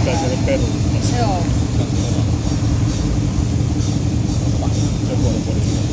näyttää siellä peruunnassa. Joo. Se on poliisi.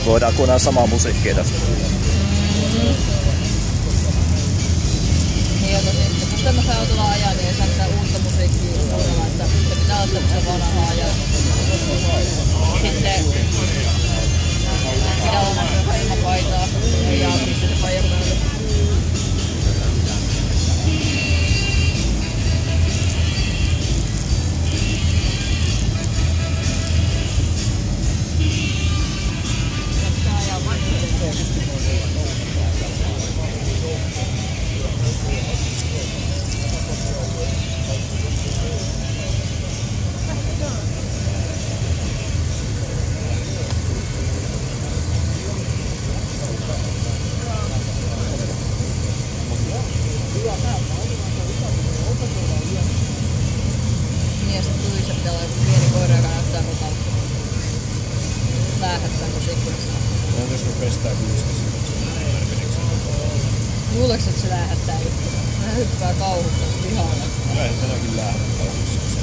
Voidaan kuunnella samaa musiikkia tästä. Niin joten sitten, kun tämmöisen autolla ajaa, niin ei saa mitään uutta musiikkia kuunnella, että se pitää olla tämmöisen vanhaa ja sitten pitää olla näköistä ilmapaitaa ja sitten paijan päälle. Niin ja sitten tuissa pitää olla joku pieni koira, joka näyttää mukalta. Läähättää musiikkinassa. No jos me pestään kuiskasi, Luuleeko, että se läähättää juttu? Mä hyppää kauhusta pihalle. Eihän tänäkin läähättää kuiskasi.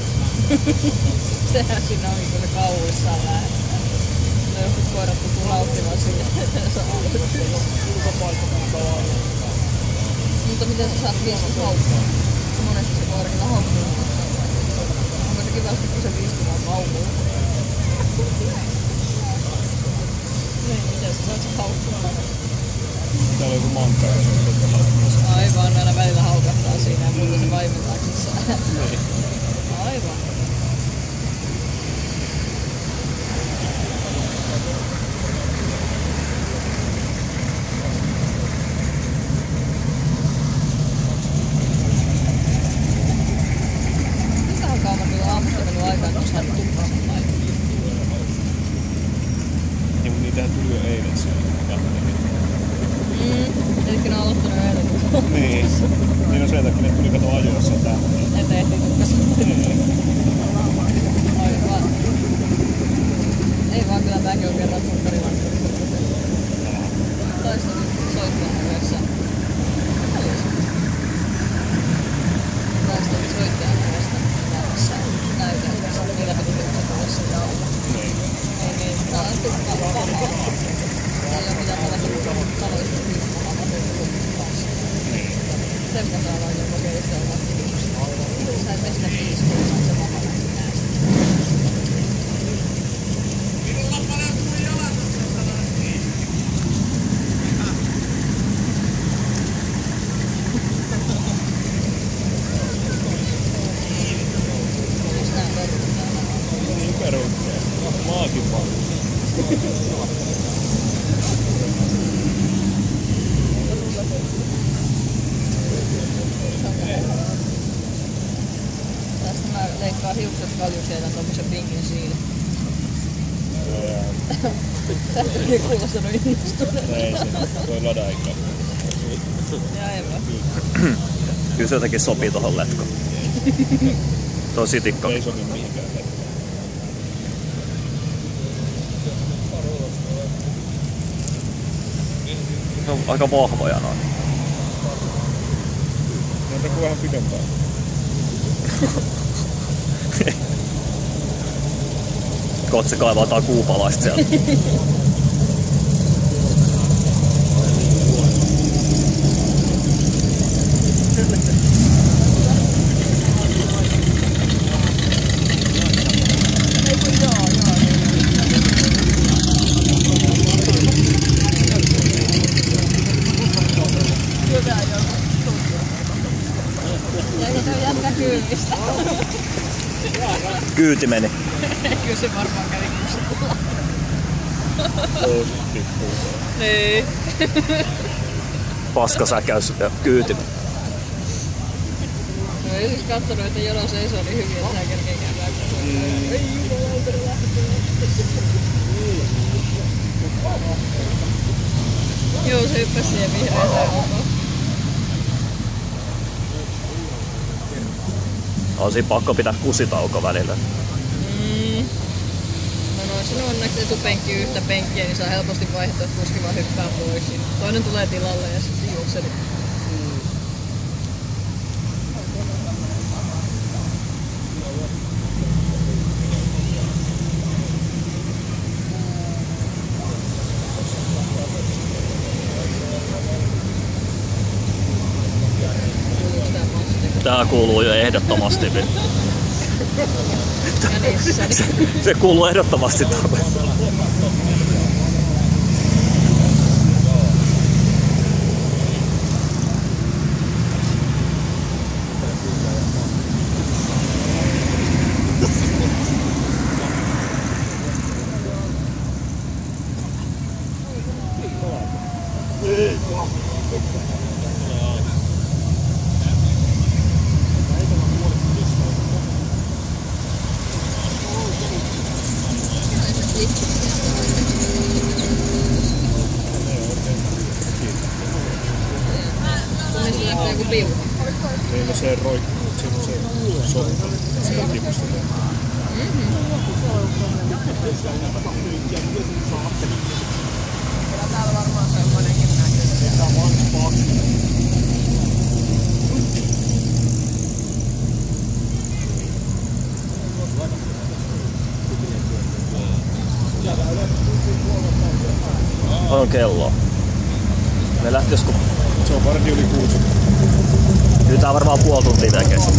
Sehän siinä on, kun se kauhuissaan läähättää. No joku koirat tutuu nauttimaan siitä, että se on Mutta miten sä saat vieskin haukkaa? Monesti se koira kyllä haukkuu. Onko se kivasti, kun se viesti vaan kaukuu? Niin, miten sä saat se haukkua? Täällä on joku manka ja se on tuota haukkuus. Aivan, aina välillä haukahtaa siinä ja muuta se vaimentaa kissää. Aivan. Mitähän kauan kyllä aamusta mennyt aikaa, että on saanut tukkasen laittaa? Ja mun niitähän tuli jo eilen siellä. Elikkä ne on aloittanut eilen. Niin. Niin on sen takia, ne tuli kato ajoissa tänne. Että ehtii tukkasen. Aivan. Ei vaan kyllä mäkin on kerran tukkarilankka. Taisi soittaa yhdessä. Taisi soittaa yhdessä näytössä. Näytelmässä. Millä piti tukkasen tulossa. Niin. Ei niin. Tää on tukkaa. Ei oo mitään tällaista taloista hiippumaa. Niin. Se mitä saa vaan joku kokeilistella. Sä et pestä 5 kuukautta se maha näkyy näästä. Olis nää peruuttaa? Niin peruuttaa. Maakin vaan. Tästä mä leikkaan hiukset kaljuksi ja jätän tommosen pinkin siinä. Tästä ei kuulostanut innostuneen. Ei se, toi ladaikka. Aivan. Kyllä se jotenkin sopii tohon letkoon. Tuo sitikko. Ei sovi mihinkään letkoon. Ne on aika vahvoja noin. Ne on takuu vähän pidempään. Kotse kaivaa kuupalaista sieltä. Hyvä joo. myymistä. Kyyti meni. Kyllä se varmaan kävi kuulla. Ei. Ei. Paskasäkäys ja kyyti. No ei siis kattonut, että jono seisoo niin hyvin, että sä kerkeen käydään. Ei jumalauta, ne lähtee. Joo, se hyppäsi siihen vihreäseen autoon. On siinä pakko pitää kusitauko välillä. No sinun onneksi etupenkki yhtä penkkiä, niin saa helposti vaihtaa, että kuski vaan hyppää pois. Toinen tulee tilalle ja sitten juokseli. Tää kuuluu jo ehdottomasti. Ja niissä. Se kuuluu ehdottomasti tuonne. Missä lähtee joku piu? Niin no se roikkuu, siinä on se soppa, se on tipusta. Kyllä täällä varmaan semmoinenkin näkyy. On kello. Me lähtis kun... Se on varti yli 6. Kyllä tää varmaan puoli tuntia tekee. Tässä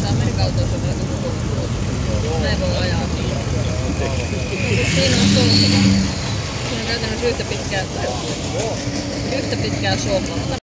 Amerikautoissa on melko koko. Näin voi ajaa. Siinä on sohva. Siinä on käytännössä yhtä pitkää sohvaa.